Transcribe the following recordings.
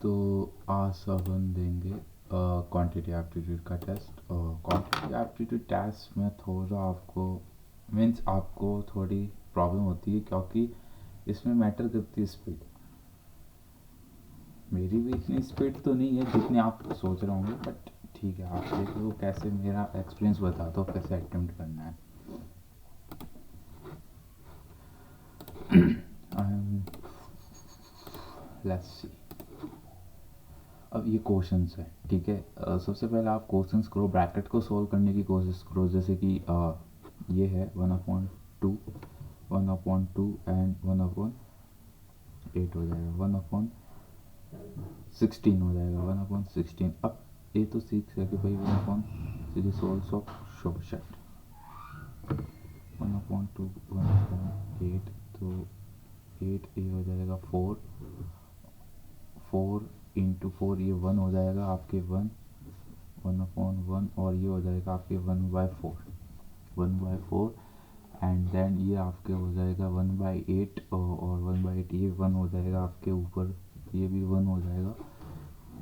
तो आज अपन देंगे क्वांटिटी एप्टीट्यूड का टेस्ट। और क्वांटिटी एप्टीट्यूड टेस्ट में थोड़ा आपको मीन्स आपको थोड़ी प्रॉब्लम होती है, क्योंकि इसमें मैटर करती है स्पीड। मेरी भी इतनी स्पीड तो नहीं है जितनी आप सोच रहे होंगे, बट ठीक है, आप देख लो कैसे मेरा एक्सपीरियंस बता दो कैसे अटेम्प्ट करना है। Let's see. अब ये क्वेश्चंस है, ठीक है। सबसे पहले आप क्वेश्चंस करो, ब्रैकेट को सॉल्व करने की कोशिश करो। जैसे कि ये है 1/2, 1/2 एंड 1/8 हो जाएगा, 1/16 हो जाएगा, 1/16। अब ये तो सीख है कि भाई 1/3 सोल्स ऑफ शॉर्ट 1/2 1/8, तो 8 ये हो जाएगा 4, 4 × 4 ये 1 हो जाएगा आपके 1/1, और ये हो जाएगा आपके 1/4 एंड देन ये आपके हो जाएगा 1/8, और 1/8 ये 1 हो जाएगा आपके ऊपर, ये भी 1 हो जाएगा,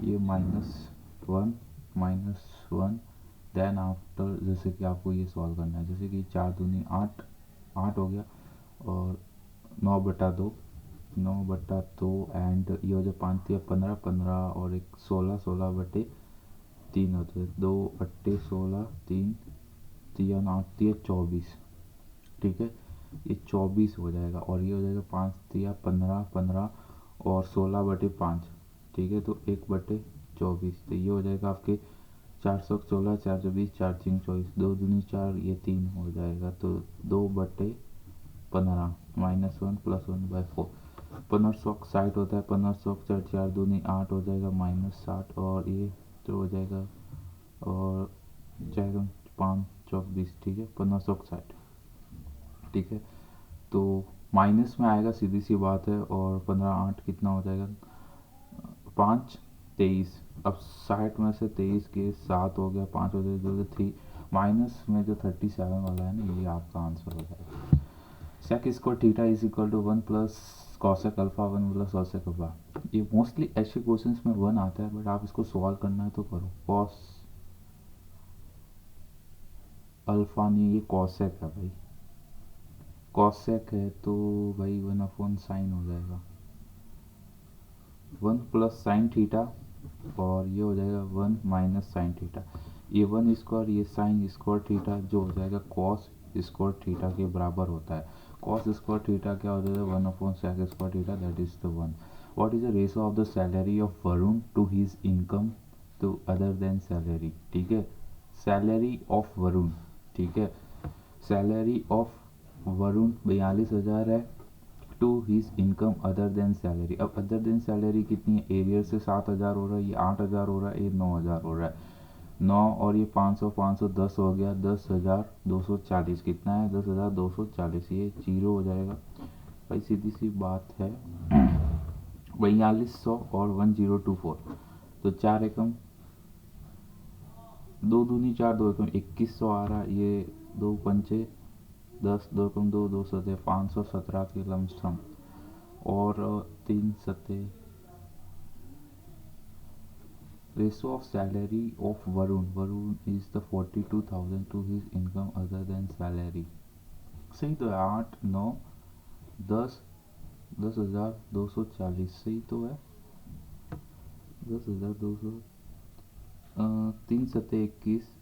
ये -1 देन आफ्टर। जैसे कि आपको ये सॉल्व करना है, जैसे कि 4 दूनी 8 हो गया, और 9/2 एंड ये हो जाए 5 या 15 और एक 16 होते हैं, 2 × 8 = 16, 3 3 8 24, ठीक है। ये 24 हो जाएगा, और ये हो जाएगा 5 या 15 और 16/5, ठीक है। तो 1/24, तो ये हो जाएगा आपके 416, 420, 4×3 = 24, 2 दूनी 4, ये 3 हो जाएगा, तो 2/15 -1 + 1/4। 15/60 होता है, 15/4 4 दूनी 8 हो जाएगा, -60, और ये तो हो जाएगा, और 4 5 24, ठीक है, 15/60, ठीक है। तो माइनस में आएगा, सीधी सी बात है, और 15/8 कितना हो जाएगा, 5 23। अब 60 में से 23 के 7 हो गया, 5 हो जाएगा, 2 3 माइनस में जो 37 वाला है ना, ये आपका आंसर हो जाएगा। Sec square theta = 1 + cosec alpha 1 + cosec alpha. ये मोस्टली ऐसे क्वेश्चंस में 1 आता है, बट आप इसको सॉल्व करना है तो करो। कॉस अल्फा नहीं, ये कॉसेक है भाई, कॉसेक है, तो भाई 1/sin हो जाएगा, 1 + sin थीटा, और ये हो जाएगा 1 - sin थीटा। ये 1 स्क्वायर, ये sin स्क्वायर थीटा जो हो जाएगा कॉस स्क्वायर थीटा के बराबर होता है। कॉस स्क्वायर थीटा क्या हो जाएगा, 1/sec square theta, that is the 1। What is the ratio of the salary of Varun to his income to other than salary, ठीक है। सैलरी ऑफ वरुण, ठीक है, सैलरी ऑफ वरुण 42,000 है, to his income other than salary. अब other than salary कितनी है, arrear से 7,000 हो रहा है, ये 8,000 हो रहा है, ये 9,000 हो रहा है, 9 और ये 500 500 10 हो गया, 10,240 कितना है, 10,240, ये 0 हो जाएगा भाई, सीधी सी बात है। 4200 और 1024, तो 4 एकम 2 दूनी 4, 2 एकम 2100 आ रहा है, ये 2 पंचे 10, 2 एकम 2, 2 सतह 517 के लमसम, और 3 सतह। Ratio of salary of Varun is the 42,000 to his income other than salary. सही तो है, 8 9 10, 10,240 सही तो है, 10,200, 3 सतह 21,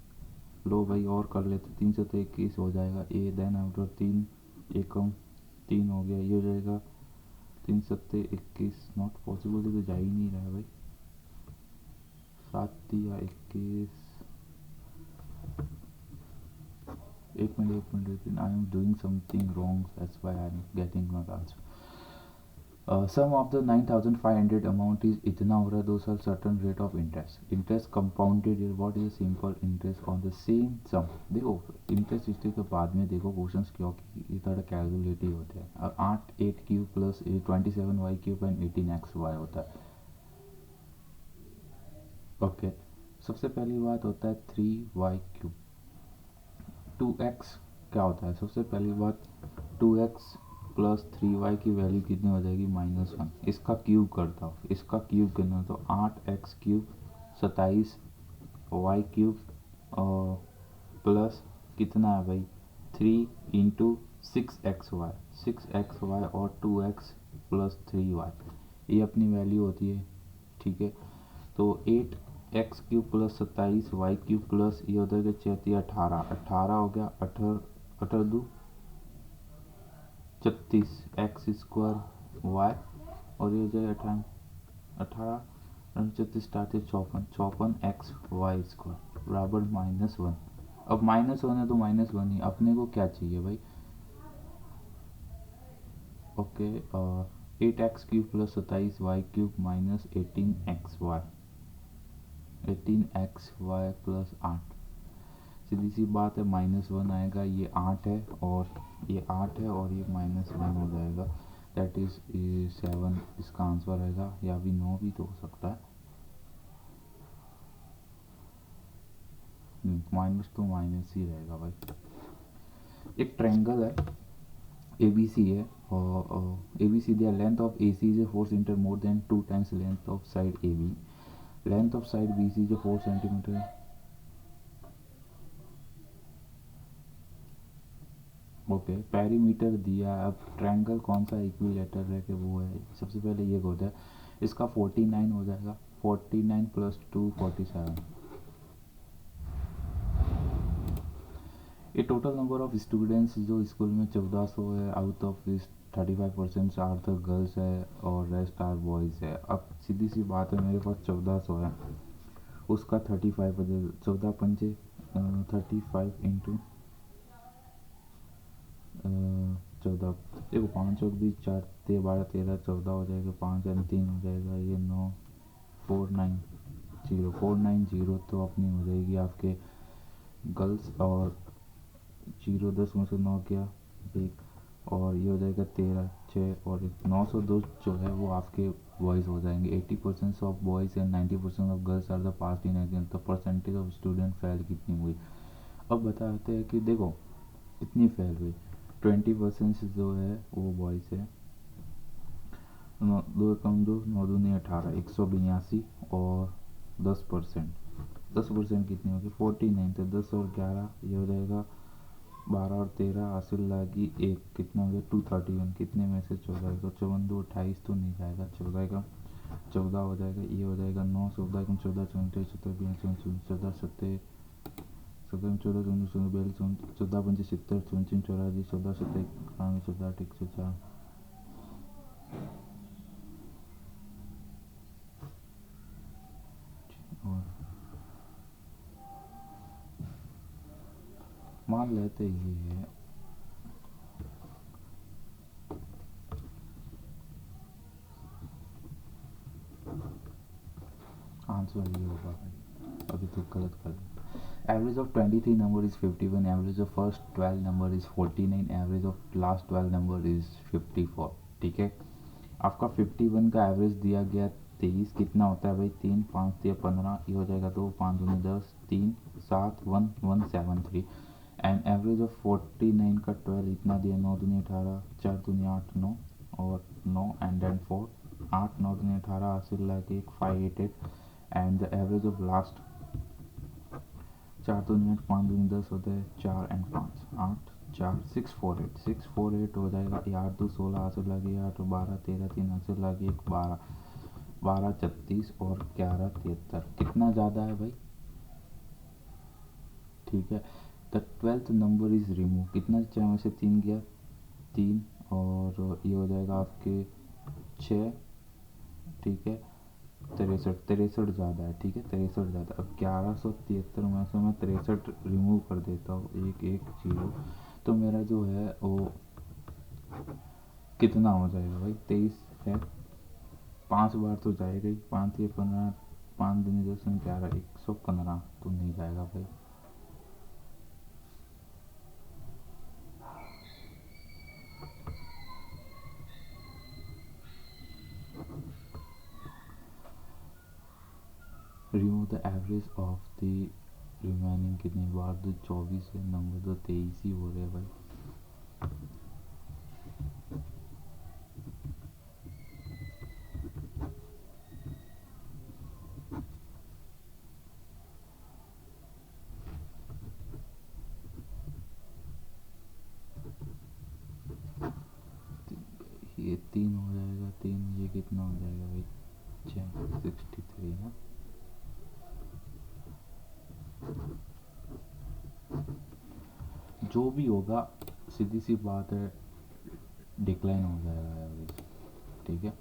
लो भाई और कर लेते, 3 सतह 21 हो जाएगा, ए देन आफ्टर 3 एकम 3 हो गया, ये हो जाएगा 3 सतह 21, नॉट पॉसिबल, तो जा ही नहीं रहा है भाई, 7 या 21, एक minute, I am doing something wrong, that's why I am getting not answer. Sum of the 9,500 amount is इतना हो रहा है 2 साल certain rate of interest compounded, what is simple interest on the same sum. देखो interest history के बाद में देखो क्वेश्चंस, क्योंकि ये थोड़ा कैलकुलेटिव होते हैं। और 8 + 27y³ एंड 18xy होता है, ओके। सबसे पहली बात होता है 3y³, 2x क्या होता है, सबसे पहली बात 2x प्लस 3y की वैल्यू कितनी हो जाएगी -1। इसका क्यूब करता हूँ, इसका क्यूब करना तो 8x क्यूब 27 वाई क्यूब और प्लस कितना है भाई 3 इंटू 6xy और 2x प्लस 3y, ये अपनी वैल्यू होती है। ठीक है, तो 8x cube plus 27 y cube plus ये हो जाएगा 18 हो गया, 18 दो 36 एक्स स्क्वायर वाई और ये हो जाएगा 18 36 54 एक्स वाई स्क्वायर बराबर -1। अब -1 है तो -1 ही, अपने को क्या चाहिए भाई। Okay, 8x cube plus 27y cube minus 18xy plus 8, सीधी सी बात है -1 आएगा, ये 8 है और ये 8 है और ये -1 हो जाएगा, दैट इज 7 इसका आंसर रहेगा, या भी 9 भी तो हो सकता है, माइनस तो माइनस ही रहेगा भाई। एक ट्रायंगल है ABC है और ABC the length of AC is a 4 cm more than 2 times length of side AB, length of side BC is a 4 cm। Okay, perimeter दिया, अब ट्रायंगल कौन सा इक्विलेटर है कि वो है, सबसे पहले ये होता है, इसका 49 हो जाएगा, 49 प्लस 2 47। ये टोटल नंबर ऑफ स्टूडेंट्स जो स्कूल में 1400 है, out of this 35% are the girls है और रेस्ट आर बॉयज़ है। अब सीधी सी बात है, मेरे पास 1400 है, उसका 35 बजे 14 पंजे 35 इंटू 14, देखो 5 और 20 4 12 13 14 हो जाएगा, 5 और 3 हो जाएगा, ये 9 490 तो अपनी हो जाएगी आपके गर्ल्स, और 0 10 में से 9 गया 1, और ये हो जाएगा 13 6 और 902 जो है वो आपके बॉयज़ हो जाएंगे। 80% of boys and 90% of girls are the pass in exam, तो परसेंटेज ऑफ स्टूडेंट फेल कितनी हुई। अब बताते हैं कि देखो कितनी फेल हुई, 20% जो है वो बॉयज़ है, 2 कम 2 9 दूनी 18 182, और 10% कितनी होगी 49, तो 10 और 11 ये हो जाएगा 12 और 13 हासिल लागी 1, कितना हो गया 231, कितने में से 14 को 54 2 28 तो नहीं जाएगा, 14 का 14 हो जाएगा, ये हो जाएगा 9 14 का 14 24 17 14 17 17 14 42 14 पंचे 70 54 84 14 17 91 14 8 104। और मान लेते ये है, आंसर ये होगा भाई, अभी तो गलत कर दिया। Average of 23 number is 51, average of first 12 number is 49, average of last 12 number is 54। ठीक है, आपका 51 का एवरेज दिया गया 23, कितना होता है भाई 3 5 3 15, ये हो जाएगा 2 5 दूनी 10 3 7 1 1 7 3, एंड एवरेज ऑफ 49 का 12 इतना दिया 9 दूनी 18 4 दूनी 8 9 और 9 एंड देन 4 8 9 दूनी 18 हासिल लाके 588, and the average of last 4 दूनी 8 5 दूनी 10 होता है 4 एंड 5 8 4 648 हो जाएगा, 8 2 16 हासिल लगी 8 12 13 3 हासिल लगी 1 12 12 36 और 11 73, कितना ज़्यादा है भाई। ठीक है, the 12th number is remove, कितना 4 में से 3 गया 3, और ये हो जाएगा आपके 6। ठीक है, 63 ज़्यादा है, ठीक है 63 ज़्यादा। अब 1173 में से मैं 63 रिमूव कर देता हूँ, 1 1 0, तो मेरा जो है वो कितना हो जाएगा भाई 23 है, 5 बार तो जाएगा ही, 5 ये 15 5 दिन 10 11 115 तो नहीं जाएगा भाई। Remove the average of the remaining, कितनी बार तो 24 है, नंबर तो 23 ही हो रहे हैं भाई। ये 3 हो जाएगा, 3 ये कितना हो जाएगा भाई, 63 ना। जो भी होगा सीधी सी बात है, डिक्लाइन हो जाएगा एवरेज, ठीक है।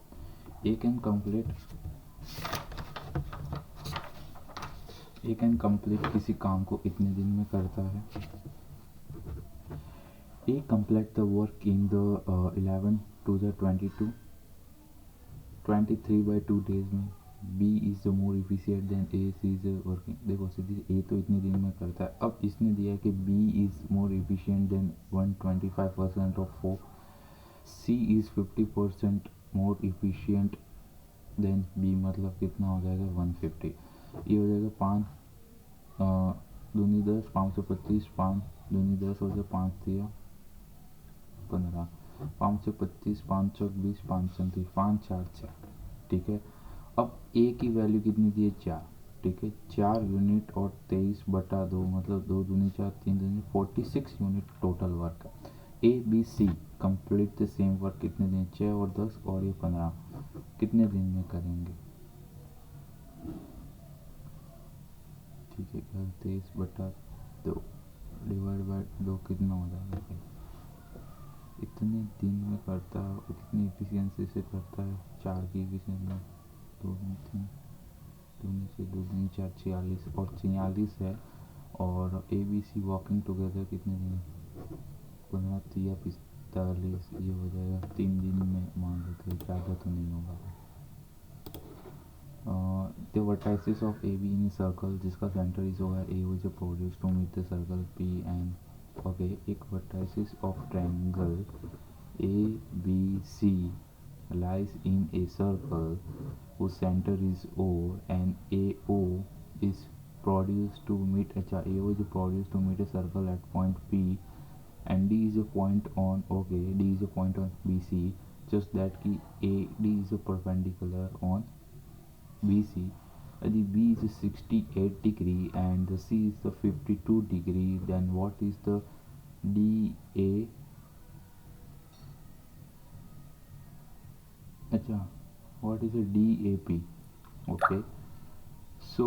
एक एंड कंप्लीट किसी काम को इतने दिन में करता है। A complete the work in the 11 to the 23 by 2 days में। B is the more efficient than A, C is working। देखो सीधी, A तो इतने दिन में करता है, अब इसने दिया है कि B is more efficient than 125% of 4, C is 50% more efficient than B, मतलब कितना हो जाएगा 150। ये हो जाएगा 5 दूनी 10, 525, 5 दूनी 10 हो जाए, 5 दिया 15, 525, 520, 530, 5 4 6, ठीक है। अब ए की वैल्यू कितनी दी है 4, ठीक है। 4 यूनिट और 23/2 मतलब 2 दूनी 4, 3 दूनी 46 यूनिट टोटल वर्क है। A B C complete the same work कितने दिन, 6 और 10 और ये 15, कितने दिन में करेंगे, ठीक है। 23/2 डिवाइड बाय 2 कितना हो जाएगा भाई, इतने दिन में करता है, इतनी एफिशिएंसी से करता है। 4 की एफिशिएंसी में 2 3 2 से 2 3 4 46 और 46 है। और A B C working together कितने दिन, 15 3 45, ये हो जाएगा 3 दिन में मान लेते हैं, ज़्यादा तो नहीं होगा। The vertices of A B in circle जिसका सेंटर इज होगा A which produce to meet the circle P and, okay. एक vertices of triangle A B C lies in a circle whose center is O and AO is produced to meet अच्छा AO is produced to meet a circle at point P and D is a point on, okay, D is a point on BC, just that कि AD is a perpendicular on BC। यदि B is 68 degree and the C is the 52 degree, then what is the DA, अच्छा what is a DAP, okay. So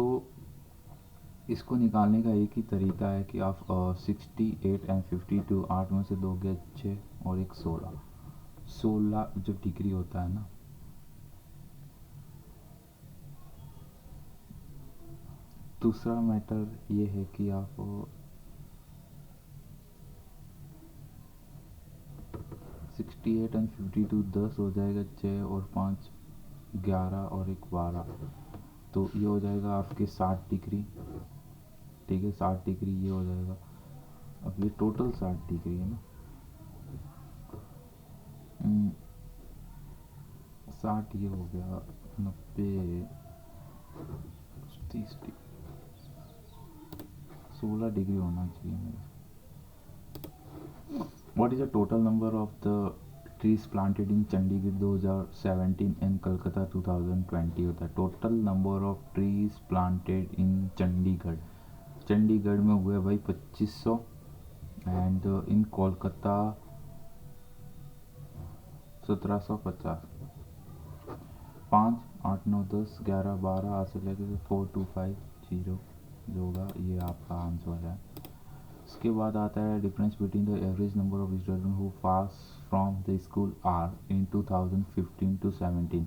इसको निकालने का एक ही तरीका है कि आप 68 एंड 52, 8 में से 2 गया 6 और एक 16 जो डिग्री होता है ना, दूसरा मैटर ये है कि आप 68 एंड 52 10 हो जाएगा, 6 और 5 11 और एक 12, तो ये हो जाएगा आपके 60 डिग्री, ठीक है। 60 डिग्री ये हो जाएगा, अब ये टोटल 60 डिग्री है ना, 60 ये हो गया 90 30 डिग्री, 16 डिग्री होना चाहिए मेरे। What is the total number of the trees planted in Chandigarh 2017 and Kolkata 2020 होता है। Total number of trees planted in Chandigarh, Chandigarh में हुए भाई 2500 एंड इन कोलकाता 1750। 5 8 9 10 11 12 हासिल लेके 4250 जो होगा, ये आपका आंसर है। उसके बाद आता है difference between the average number of student who pass from the school are in 2015 to 17।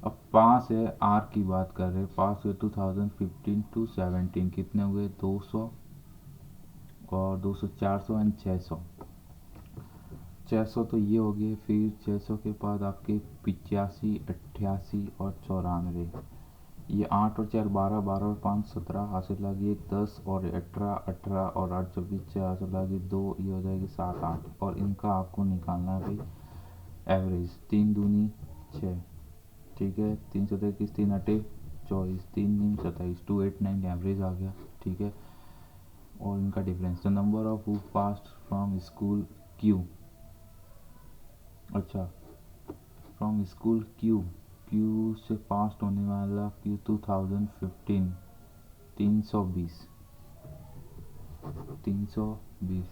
अब पास है, आर की बात कर रहे हैं, पास हुए 2015 टू 17 कितने हुए, 200 और 200 400 एंड 600। 600 तो ये हो गए, फिर 600 के बाद आपके 85 88 और 94, ये 8 और 4 12 12 और 5 17 हासिल लगी 10 और 18 18 और 8 24 6 हासिल लगी 2, ये हो जाएगी 7 8, और इनका आपको निकालना है भाई एवरेज। 3 दूनी 6, ठीक है। 3 7 21 3 8 24 3 9 27 289 एवरेज आ गया, ठीक है। और इनका difference the number of who passed from school Q, अच्छा फ्रॉम स्कूल क्यू, क्यू से पास्ट होने वाला क्यू 2015 320 320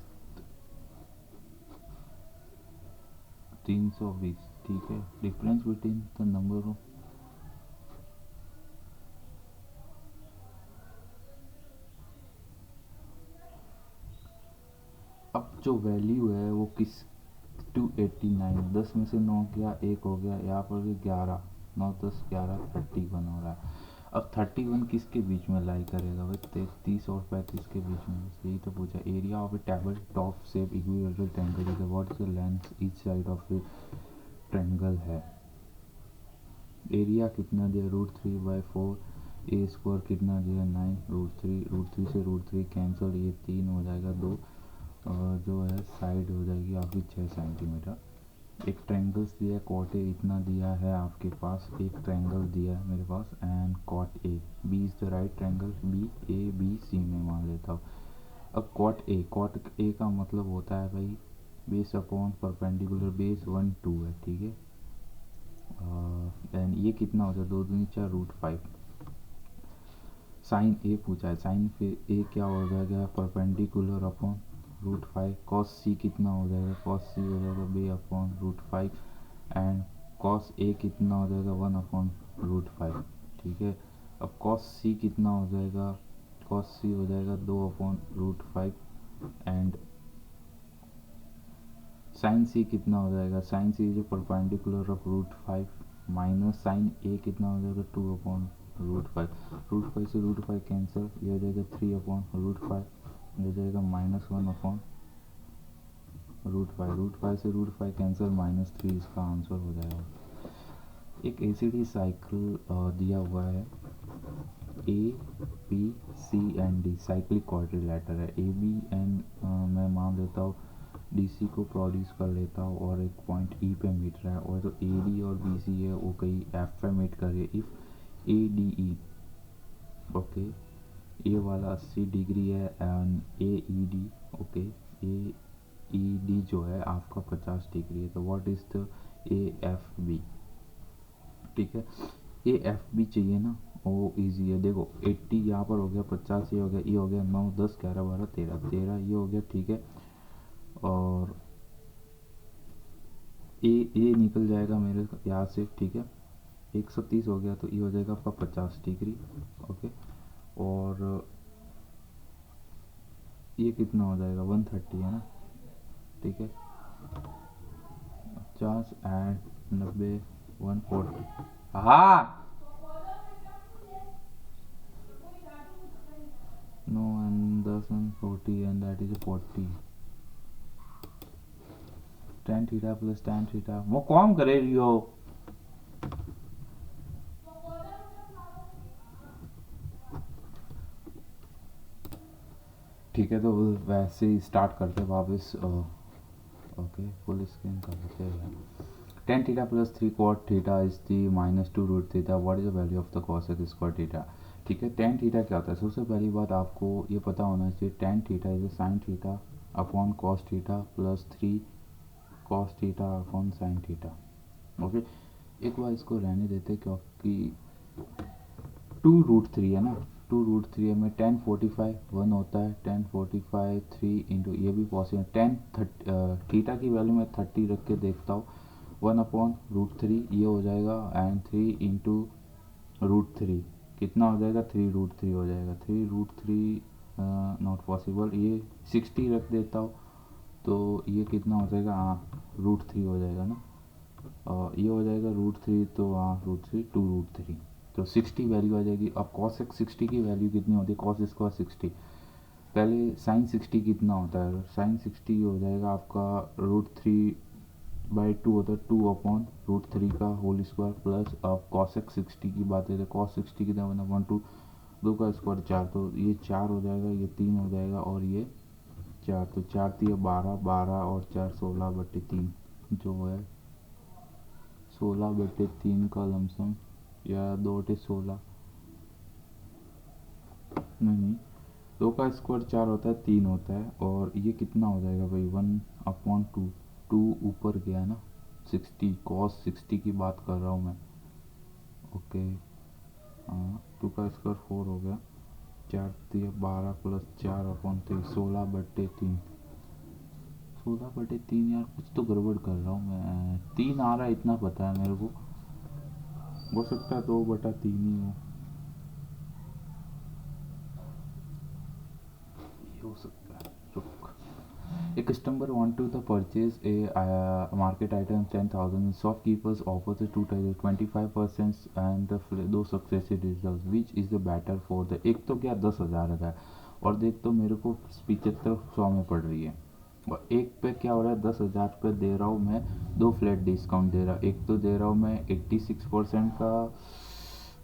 320 ठीक है, difference between the number of, अब जो वैल्यू है वो किस 289, 10 में से 9 गया, एक हो गया, यहाँ पर भी 11, 9 10 11 31 हो रहा है। अब 31 किसके बीच में लाई करेगा भाई, 33 और 35 के बीच में, बस यही तो पूछा। Area of A table top shape equilateral triangle is what is the length each side of A triangle है। एरिया कितना दिया, √3/4, ए स्क्वायर कितना दिया 9, √3 से √3 कैंसिल, ये 3 हो जाएगा 2, और जो है साइड हो जाएगी आपकी 6 सेंटीमीटर। एक ट्रायंगल्स दिया है, कॉट ए इतना दिया है आपके पास, एक ट्रायंगल दिया है मेरे पास, and cot A, B is the right triangle, B A B C में मान लेता हूँ। अब कॉट ए का मतलब होता है भाई बेस अपॉन परपेंडिकुलर बेस 1 2 है, ठीक है। देन ये कितना हो जाए, 2 दूनी 4 √5। साइन ए पूछा है, साइन फिर ए क्या हो जाएगा, परपेंडिकुलर अपॉन √5। कॉस सी कितना हो जाएगा, कॉस सी हो जाएगा B upon √5, and cos A कितना हो जाएगा 1 अपॉन √5, ठीक है। अब कॉस सी कितना हो जाएगा, कॉस सी हो जाएगा 2 अपॉन √5, एंड साइन सी कितना हो जाएगा, साइन सी जो परपेंडिकुलर ऑफ √5 माइनस साइन ए कितना हो जाएगा 2 अपॉन √5, √5 से √5 कैंसिल, ये हो जाएगा 3 अपॉन √5, ये हो जाएगा -1 अपॉन √5, √5 से √5 कैंसिल, -3 इसका आंसर हो जाएगा। एक एसिडी साइकिल दिया हुआ है, A B C and D, cyclic quadrilateral है। ए बी एंड मैं मान लेता हूँ डी सी को प्रोड्यूस कर लेता हूँ, और एक पॉइंट ई पे मीट रहा है, और जो ए डी और बी सी है वो कहीं एफ पे मीट कर रही है। If A D E, okay, A वाला 80 डिग्री है, and A E D, okay, A E D जो है आपका 50 डिग्री है, तो what is the A F B, ठीक है। ए एफ बी चाहिए ना, वो इजी है, देखो 80 यहाँ पर हो गया, 50 ये हो गया, ये हो गया 9 10 11 12 13 13 ये हो गया, ठीक है। और ए निकल जाएगा मेरे यहाँ से, ठीक है, 130 हो गया, तो ये हो जाएगा आपका 50 डिग्री, ओके। और ये कितना हो जाएगा 130 है ना, ठीक है, 50 एंड 90 140, हाँ, no, and 10 and 40 and that is 40, tan theta plus tan theta, वो कौन करे रही हो, ठीक है। तो वैसे ही स्टार्ट करते वापस, ओके, फुल स्क्रीन कर लेते हैं। tan theta plus 3 cot theta is the -2 root theta, what is the value of the cosec square theta, ठीक है। tan थीटा क्या होता है, सबसे पहली बात आपको ये पता होना चाहिए, tan theta is sine theta upon cos theta plus 3 cos theta upon sine theta, okay. एक बार इसको रहने देते क्योंकि 2√3 है ना, 2√3 में 1045 1 होता है, 1045 3 इंटू, ये भी पॉसिबल, थीटा की वैल्यू मैं 30 रख के देखता हूँ, 1 अपॉन √3 ये हो जाएगा, एंड 3 इंटू √3 कितना हो जाएगा, 3√3 हो जाएगा, 3√3 नॉट पॉसिबल, ये 60 रख देता हूँ, तो ये कितना हो जाएगा, हाँ √3 हो जाएगा ना, ये हो जाएगा √3, तो हाँ √3 2√3, तो 60 वैल्यू आ जाएगी। अब cosec 60 की वैल्यू कितनी होती है, cos स्क्वायर 60, पहले sin 60 कितना होता है, sin 60 हो जाएगा आपका √3/2 होता है, 2 अपॉन √3 का होल स्क्वायर, प्लस अब cosec 60 की बात है, cos 60 कितना बना 1 2 2 का स्क्वायर 4, तो ये 4 हो जाएगा, ये 3 हो जाएगा, और ये 4, तो 4 3 12 12 और 4 16/3 जो है 16/3 का लमसम, या 2 टे 16, नहीं 2 का स्क्वायर 4 होता है, 3 होता है, और ये कितना हो जाएगा भाई 1/2, 2 ऊपर गया ना, 60 cos 60 की बात कर रहा हूँ मैं, ओके। हाँ 2 का स्क्वायर 4 हो गया, 4 3 12 प्लस 4/3 16/3, 16/3 यार, कुछ तो गड़बड़ कर रहा हूँ मैं। 3 आ रहा है इतना पता है मेरे को, हो सकता है 2/3 ही हो, ये हो सकता है। रुक, a customer want to the purchase a market item 10,000. Shopkeepers offers the 25% and the दो successive results. Which is the better for the, एक तो क्या 10,000 का है और देख तो मेरे को 7500 में पड़ रही है, और एक पे क्या हो रहा है 10,000 पे दे रहा हूँ मैं, दो फ्लैट डिस्काउंट दे रहा, एक तो दे रहा हूँ मैं 86% का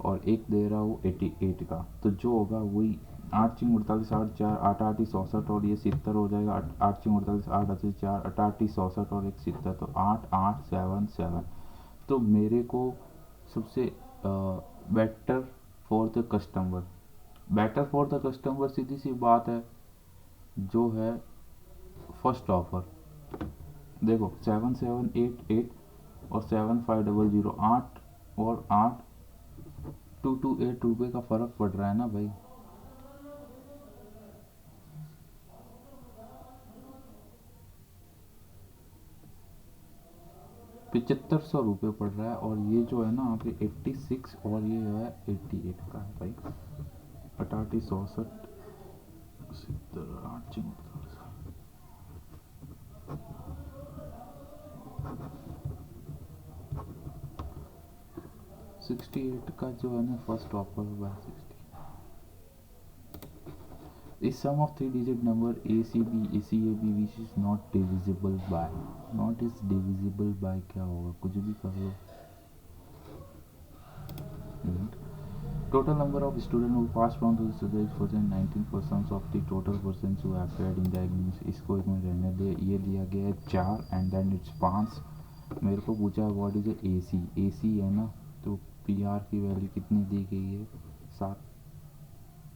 और एक दे रहा हूँ 88 का, तो जो होगा वही 8×48 8×4 8×8 = 64 और ये 70 हो जाएगा। 8×48 8×4 8×8 = 64 और एक 70, तो 8877। तो मेरे को सबसे better for the customer, better for the customer सीधी सी बात है जो है फर्स्ट ऑफर। देखो 7788 और 7500, 8 और 8, 228 रुपये का फ़र्क पड़ रहा है ना भाई। 7500 रुपये पड़ रहा है, और ये जो है ना यहाँ पे 86 और ये है 88 का है भाई। 88 67 8 68 का जो है ना फर्स्ट ऑफर हुआ है 60। इस sum of 3 digit number ACB which is not divisible by, not is divisible by क्या होगा, कुछ भी कर लो। Total number of students who passed on to the students for 19% of the total persons who appeared in the examination। इसको एक minute रहने दे, ये दिया गया है 4 एंड देन इट्स 5। मेरे को पूछा है व्हाट इज AC है ना, तो PR की वैल्यू कितनी दी गई है 7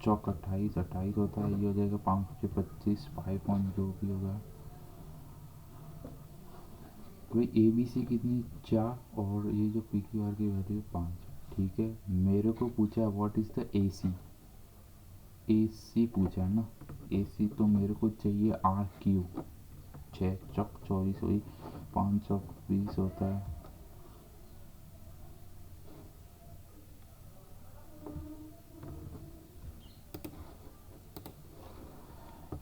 चौक 28 होता है, ये हो जाएगा 525 5 जो भी होगा भाई। ABC कितनी 4 और ये जो PQR की वैल्यू 5, ठीक है। मेरे को पूछा है व्हाट इज़ द AC पूछा है ना, AC तो मेरे को चाहिए RQ, 6 चौक 24 हुई, 5 चौक 20 होता है।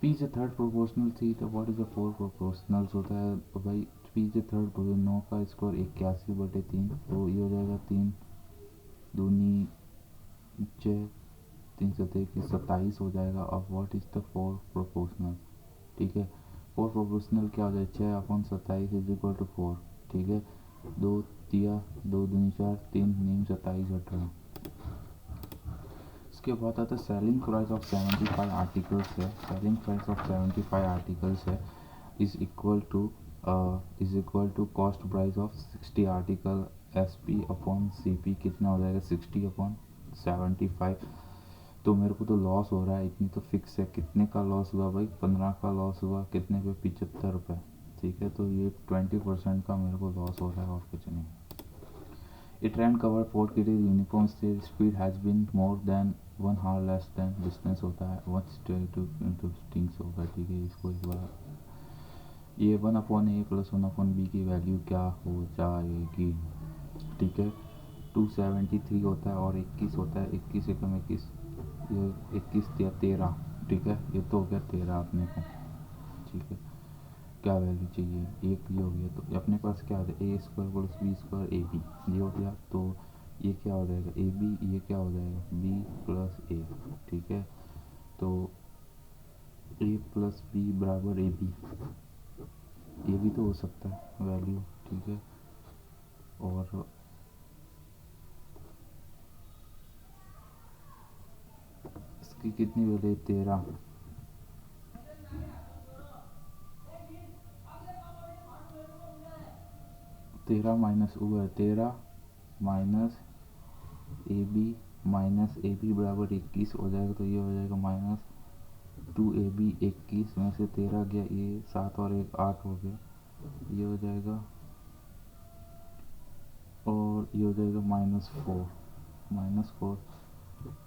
P is a third proportional C, तो व्हाट इज द 4 प्रोपोर्शनल्स होता है भाई। P is a third 9 का स्क्वायर 81/3, तो ये हो जाएगा 3 दूनी 6 3 7 27 हो जाएगा। अब व्हाट इज द 4 प्रोपोर्शनल, ठीक है। 4 प्रोपोर्शनल क्या हो जाएगा 6/27 = 4, ठीक है। 2 दिया 2 दूनी 4 3 नीम 27 18। इसके बाद आता है सेलिंग प्राइस ऑफ 75 आर्टिकल्स है। सेलिंग प्राइस ऑफ 75 आर्टिकल्स है is equal to cost price of 60 article SP/CP कितना हो जाएगा 60/75। तो मेरे को तो लॉस हो रहा है, इतनी तो फिक्स है। कितने का लॉस हुआ भाई 15 का लॉस हुआ, कितने पे 75 रुपये, ठीक है। तो ये 20% का मेरे को लॉस हो रहा है और कुछ नहीं। A train covered 4 km uniform speed has been more than 1 hour less than distance होता है 1/2 होगा, ठीक है। इसको एक बार ये 1/A + 1/B की वैल्यू क्या हो जाएगी, ठीक है। 273 होता है और 21 होता है, 21 एकम 21, ये 21 या 13, ठीक है। ये तो हो गया 13 अपने को, ठीक है। क्या वैल्यू चाहिए, एक ये हो गया, तो अपने पास क्या हो जाए A² + B² AB, ये हो गया। तो ये क्या हो जाएगा AB, ये क्या हो जाएगा B + A, ठीक है। तो A + B = AB, ये भी तो हो सकता है वैल्यू, ठीक है। और इसकी कितनी वैल्यू 13, 13 माइनस वो है 13 माइनस AB = 21 हो जाएगा, तो ये हो जाएगा -2AB। 21 में से 13 गया, ये 7 और 1 8 हो गया, ये हो जाएगा, और ये हो जाएगा -4,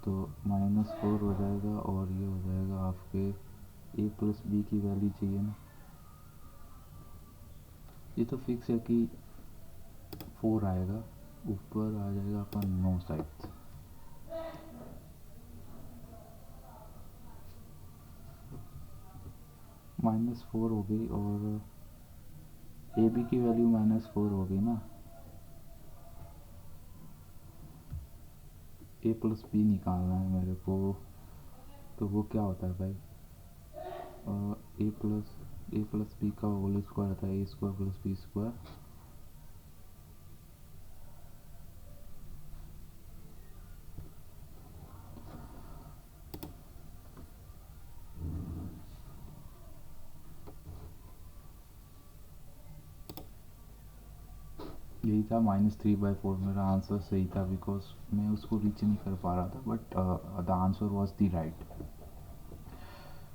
तो -4 हो जाएगा। और ये हो जाएगा आपके A + B की वैल्यू चाहिए ना, ये तो फिक्स है कि 4 आएगा, ऊपर आ जाएगा अपन 9 साइड। -4 हो गई और ए बी की वैल्यू -4 हो गई ना। ए प्लस बी निकालना है मेरे को, तो वो क्या होता है भाई, ए प्लस बी का होल स्क्वायर होता है ए स्क्वायर प्लस बी स्क्वायर। यही था -3/4, मेरा आंसर सही था बिकॉज मैं उसको रीच नहीं कर पा रहा था, but the answer was the right.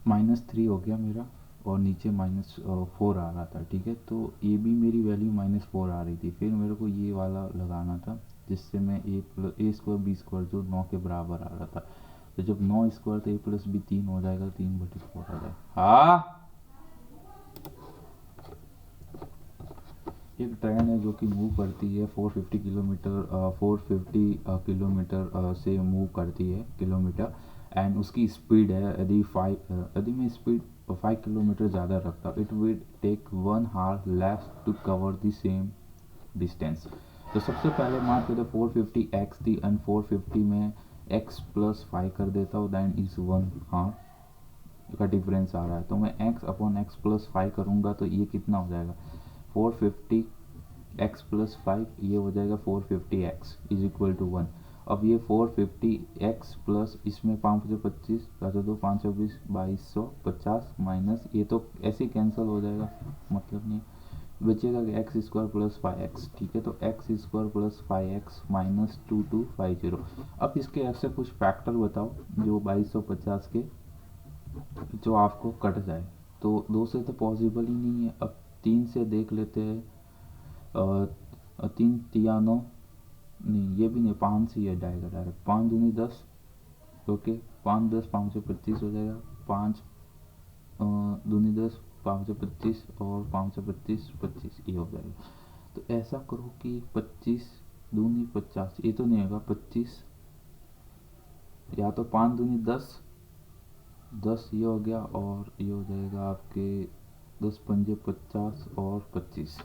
-3 हो गया मेरा और नीचे -4 आ रहा था, ठीक है। तो ए बी मेरी वैल्यू -4 आ रही थी, फिर मेरे को ये वाला लगाना था जिससे मैं ए स्क्वायर बी स्क्वायर जो 9 के बराबर आ रहा था। तो जब 9 स्क्वायर तो ए प्लस बी 3 हो जाएगा, 3/4 आ जाएगा। हाँ, एक ट्रेन है जो कि मूव करती है 450 किलोमीटर से मूव करती है किलोमीटर, एंड उसकी स्पीड है यदि मैं स्पीड 5 किलोमीटर ज़्यादा रखता हूँ, it will take 1 hour less to cover the same distance. तो सबसे पहले मान के 450 एक्स थी एंड 450 में एक्स प्लस 5 कर देता हूँ, दैन इज 1 का डिफरेंस आ रहा है। तो मैं एक्स अपॉन एक्स प्लस 5 करूँगा तो ये कितना हो जाएगा, 450 एक्स प्लस 5, ये हो जाएगा 450 एक्स इज इक्वल टू 1। अब ये 450 एक्स प्लस इसमें 525 का तो 520 2250 माइनस ये तो ऐसे ही कैंसिल हो जाएगा, मतलब नहीं बचेगा कि एक्स स्क्वायर प्लस 5x, ठीक है। तो एक्स स्क्वायर प्लस 5x -2250। अब इसके ऐसे कुछ फैक्टर बताओ जो 2250 के जो आपको कट जाए। तो 2 से तो पॉसिबल ही नहीं है, अब 3 से देख लेते हैं। 3 तिया 9, नहीं ये भी नहीं, 5 से ये जाएगा डायरेक्ट, 5 दूनी 10, ओके 5 10 525 हो जाएगा, 5 दूनी 10 525 और 525 25 ये हो जाएगा। तो ऐसा करो कि 25 दूनी 50, ये तो नहीं होगा 25, या तो 5 दूनी 10 10 ये हो गया और ये हो जाएगा आपके 10 पंजे 50 और 25,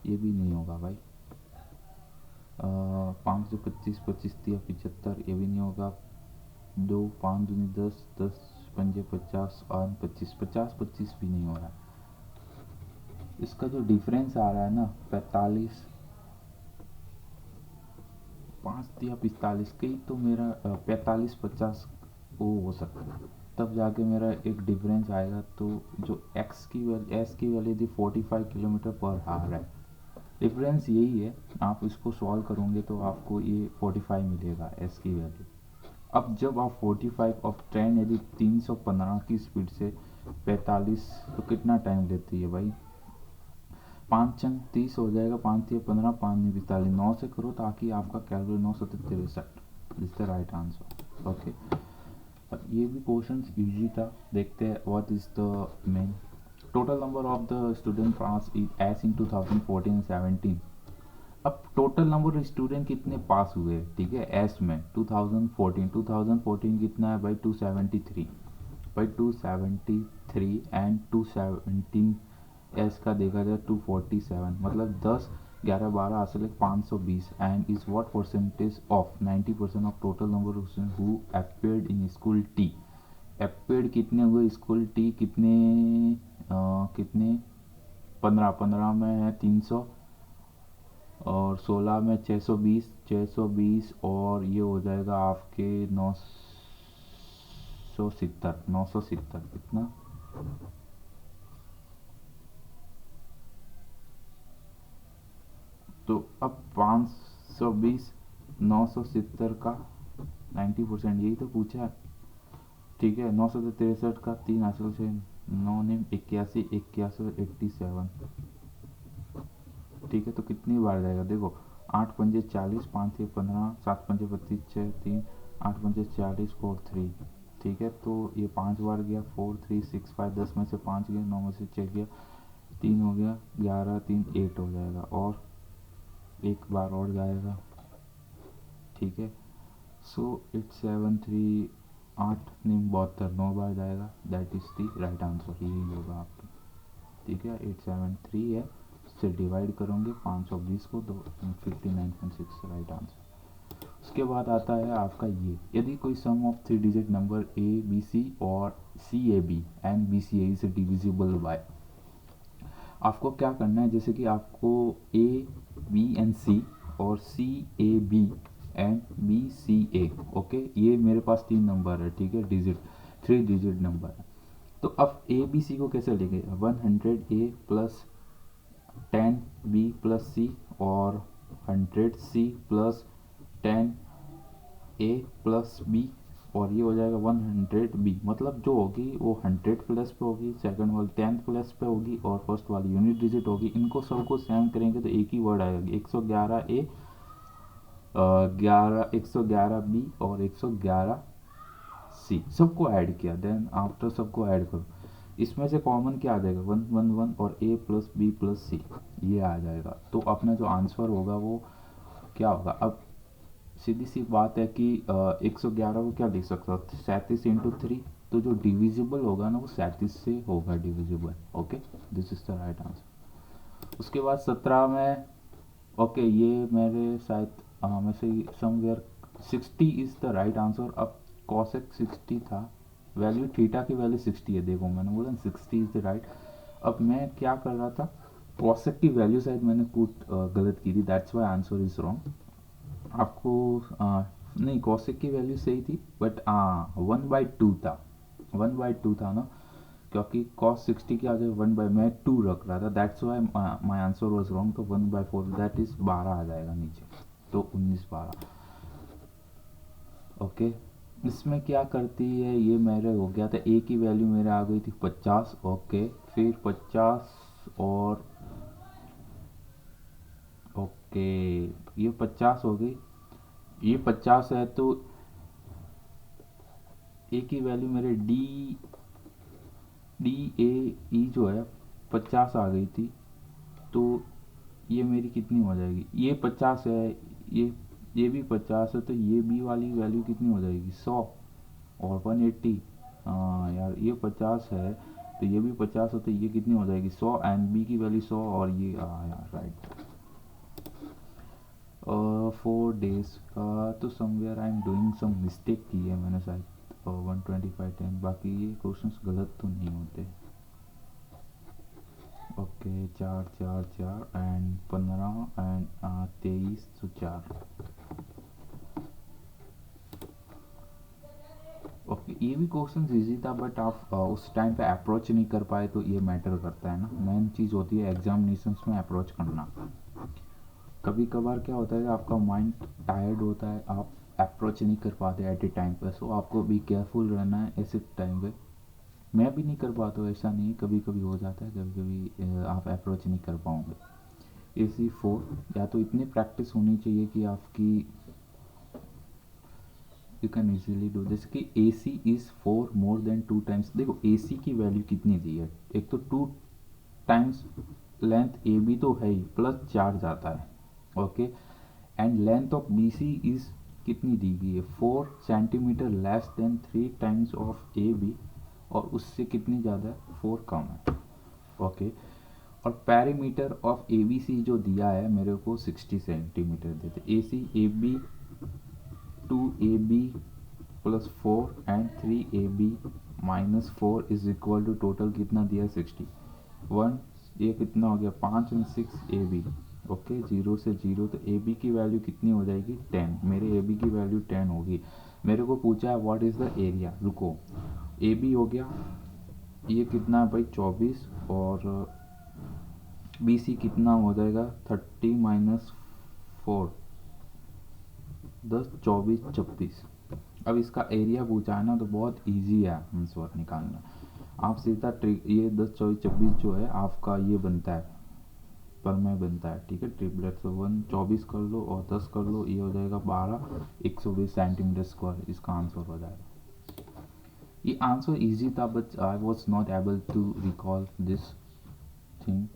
ये भी नहीं होगा भाई। 525 25 तिया 75, ये भी नहीं होगा। 2 5 दूनी 10 10 पंजे 50 और 25 50 25 भी नहीं हो रहा। इसका जो डिफरेंस आ रहा है ना 45, 5 तिया 45 कई तो मेरा 45 50 वो हो सकता है, तब जाके मेरा एक डिफरेंस आएगा। तो जो एक्स की वैल्यू एस की वैल्यू थी 45 किलोमीटर पर आवर है, डिफरेंस यही है। आप इसको सॉल्व करोगे तो आपको ये 45 मिलेगा एस की वैल्यू। अब जब आप 45 ऑफ ट्रेन यदि 315 की स्पीड से 45, तो कितना टाइम लेती है भाई, 5 चंग 30 हो जाएगा, 5 3 15 5 नहीं 45, 9 से करो ताकि आपका calculate 9 7 63 is the right answer, okay. अब ये भी क्वेश्चन इजी था, देखते हैं what is the mean total number of the student pass as in 2014-17। अब टोटल नंबर ऑफ स्टूडेंट कितने पास हुए, ठीक है, एस में 2014 कितना है भाई 273, भाई 273 एंड 217 एस का देखा जाए 247, मतलब 10 11 12 असल 520 and is what percentage of 90% of total number of student who appeared in school T. Appeared कितने हुए स्कूल टी, कितने 15 में है 300 और 16 में 620 और ये हो जाएगा आपके 970 कितना, तो अब 520 970 का 90%, यही तो पूछा है, ठीक है। 963 का 3 हासिल से 9 ने 81 81 87, ठीक है। तो कितनी बार जाएगा देखो, 8 पंजे 40 5 3 15 7 पंजे 32 6 3 8 पंजे 40 4 3, ठीक है। तो ये 5 बार गया 4 3 6 5, 10 में से 5 गया, 9 में से 6 गया, 3 हो गया, 11 3 8 हो जाएगा, और एक बार और जाएगा, ठीक है। सो 8 7 3 8 नहीं 72 9 बार जाएगा, that is the right answer, यही होगा आपका, ठीक है। 873 है, उससे डिवाइड करोगे 520 को, तो 59.6 राइट आंसर। उसके बाद आता है आपका ये, यदि कोई sum of 3 digit number A B C और C A B and B C A is divisible by, आपको क्या करना है, जैसे कि आपको ए बी एंड सी और C A B and B C A, okay, ये मेरे पास 3 नंबर है, ठीक है, डिजिट 3 डिजिट नंबर है। तो अब ए बी सी को कैसे लेंगे, 100 ए प्लस 10 बी प्लस सी और 100 सी प्लस 10 ए प्लस बी, और ये हो जाएगा 100 बी, मतलब जो होगी वो 100 प्लस पे होगी, सेकंड वाली 10 प्लस पे होगी, और फर्स्ट वाली यूनिट डिजिट होगी। इनको सबको सेम करेंगे तो एक ही वर्ड आएगा, 111 ए 111 बी और 111 सी, सबको ऐड किया, देन आफ्टर सबको ऐड करो, इसमें से कॉमन क्या आ जाएगा, 111 और ए प्लस बी प्लस सी, ये आ जाएगा। तो अपना जो आंसर होगा वो क्या होगा, अब सीधी सी बात है कि 111 को क्या लिख सकता हूँ, 37 इंटू 3, तो जो डिविजिबल होगा ना वो 37 से होगा divisible, okay, this is the right answer. उसके बाद 17 में, ओके, ये मेरे शायद में से somewhere 60 is the right answer. अब कॉसेक 60 था, वैल्यू थीटा की वैल्यू 60 है, देखो मैंने बोला 60 इज द राइट। अब मैं क्या कर रहा था, कॉसेक की वैल्यू शायद मैंने पुट गलत की थी, that's why answer is wrong. आपको नहीं, कॉसेक की वैल्यू सही थी, बट 1/2 था, 1/2 था ना, क्योंकि कॉस 60 की आ जाए 1/, मैं 2 रख रहा था, that's why my answer was wrong. तो 1/4 दैट इज 12 आ जाएगा नीचे, तो 19 12, ओके। इसमें क्या करती है, ये मेरे हो गया था, ए की वैल्यू मेरे आ गई थी 50, ओके, फिर 50 और ओके, ये 50 हो गई, ये 50 है, तो ए की वैल्यू मेरे डी डी ए ई जो है 50 आ गई थी, तो ये मेरी कितनी हो जाएगी, ये 50 है, ये भी 50 है, तो ये बी वाली वैल्यू कितनी हो जाएगी, 100 और 180, हाँ यार ये 50 है, तो ये भी 50 है, तो ये कितनी हो जाएगी 100, एंड बी की वैल्यू 100, और ये यार राइट। 4 डेज का तो somewhere I am doing some mistake की है मैंने शायद, 125 10, बाकी ये क्वेश्चंस गलत तो नहीं होते, ओके। 4 4 4 एंड 15 एंड 23, तो 4, ओके। ये भी क्वेश्चन इजी था, बट आप उस टाइम पे अप्रोच नहीं कर पाए, तो ये मैटर करता है ना, मेन चीज़ होती है एग्जामिनेशंस में अप्रोच करना। कभी कभार क्या होता है कि आपका माइंड टायर्ड होता है, आप अप्रोच नहीं कर पाते एट ए टाइम पर, सो आपको भी केयरफुल रहना है ऐसे टाइम पे। मैं भी नहीं कर पाता हूँ, ऐसा नहीं, कभी कभी हो जाता है, कभी कभी आप अप्रोच नहीं कर पाओगे। AC4 या तो इतनी प्रैक्टिस होनी चाहिए कि आपकी यू कैन इजीली डू, जैसे कि AC is 4 more than 2 times, देखो AC की वैल्यू कितनी दी है, एक तो 2 टाइम्स लेंथ AB तो है ही, प्लस 4 जाता है, okay, and length of BC is कितनी दी गई है, 4 centimetre less than 3 times of AB, और उससे कितनी ज़्यादा है, 4 कम है, ओके। और पेरीमीटर ऑफ ABC जो दिया है मेरे को 60 सेंटीमीटर देते, AC AB 2AB plus 4 and 3AB minus 4 is equal to total कितना दिया है 60, 1, ये कितना हो गया 5 एंड 6 AB, ओके, 0 से 0, तो AB की वैल्यू कितनी हो जाएगी 10, मेरे AB की वैल्यू 10 होगी। मेरे को पूछा है व्हाट इज़ द एरिया, रुको, AB हो गया, ये कितना है भाई 24, और BC कितना हो जाएगा 30 माइनस 4, 10 24 26। अब इसका एरिया पूछा है ना, तो बहुत इजी है आंसर निकालना, आप सीधा ट्रिक, ये 10 24 26 जो है आपका ये बनता है, पर में बनता है, ठीक है, ट्रिपलेट, तो 1 24 कर लो और 10 कर लो, ये हो जाएगा 12, 120 सेंटीमीटर स्क्वायर, इसका आंसर हो जाएगा। ये आंसर इजी था, but I was not able to recall this thing,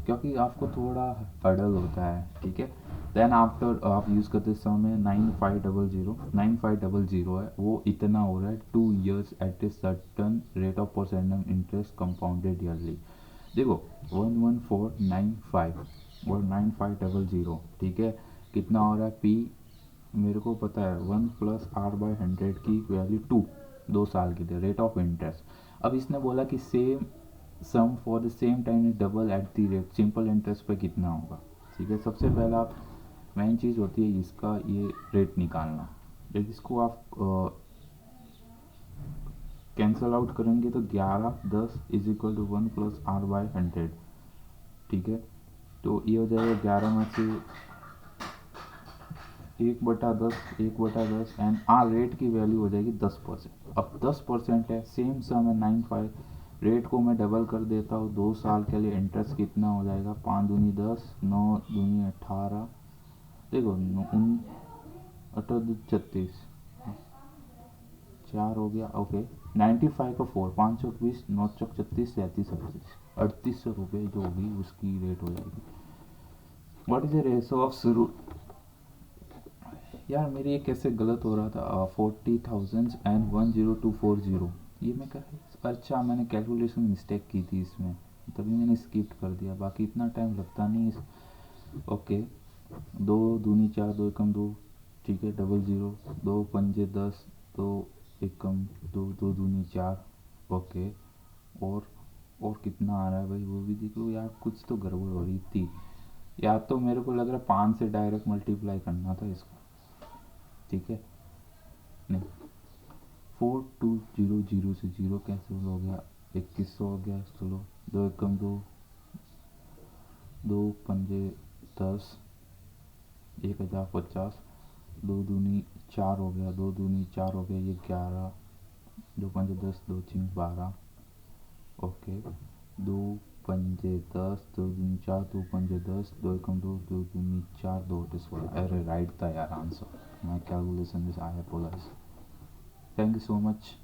क्योंकि आपको थोड़ा हर्डल होता है, ठीक है। देन आफ्टर आप यूज़ करते समय 9500 है, वो इतना हो रहा है 2 years at a certain rate of percentum interest compounded yearly. देखो 11495 और 9500, ठीक है, कितना हो रहा है पी, मेरे को पता है 1 + r/100 की वैल्यू 2 साल के लिए रेट ऑफ इंटरेस्ट। अब इसने बोला कि same sum for the same time is double at the rate, simple interest पे कितना होगा, ठीक है। सबसे पहला मेन चीज़ होती है इसका ये रेट निकालना। जब इसको आप कैंसल आउट करेंगे तो 11 10 = 1 + r/100, ठीक है। तो ये हो जाएगा 11 में से 1/10 एंड आर रेट की वैल्यू हो जाएगी 10%। अब 10% है, सेम सम है 95, रेट को मैं डबल कर देता हूँ 2 साल के लिए। इंटरेस्ट कितना हो जाएगा, 5 दूनी 10, 9 दूनी 18, देखो 18 36, 4 हो गया, ओके। 95 का 4, 520, 9 चौक 36, 37 3800 रुपये जो होगी उसकी रेट हो जाएगी। What is the ratio of शुरू, यार मेरी ये कैसे गलत हो रहा था, 40,000 एंड 10240, ये मैं कर, अच्छा मैंने कैलकुलेशन मिस्टेक की थी इसमें, तभी मैंने स्किप कर दिया, बाकी इतना टाइम लगता नहीं इस, ओके। 2 दूनी 4, 2 एकम 2, ठीक है, 00, 2 पंजे 10, 2 एकम 2, 2 दूनी 4, ओके। और कितना आ रहा है भाई वो भी देख लो यार, कुछ तो गड़बड़ हो रही थी, या तो मेरे को लग रहा है 5 से डायरेक्ट मल्टीप्लाई करना था इसको, ठीक है। नहीं, 4200 से 0 कैंसिल हो गया, 2100 हो गया, चलो 2 एकम 2, 2 पंजे 10, 1050, 2 दूनी 4 हो गया, 2 दूनी 4 हो गया, ये 11, 2 पंजे 10, 2 6 12, ओके। 2 पंजे 10, 2 दूनी 4, 2 पंजे 10, 2 एकम 2, 2 दूनी 4, 2 16, अरे राइट था यार answer, my calculation is I apologise. Thank you so much.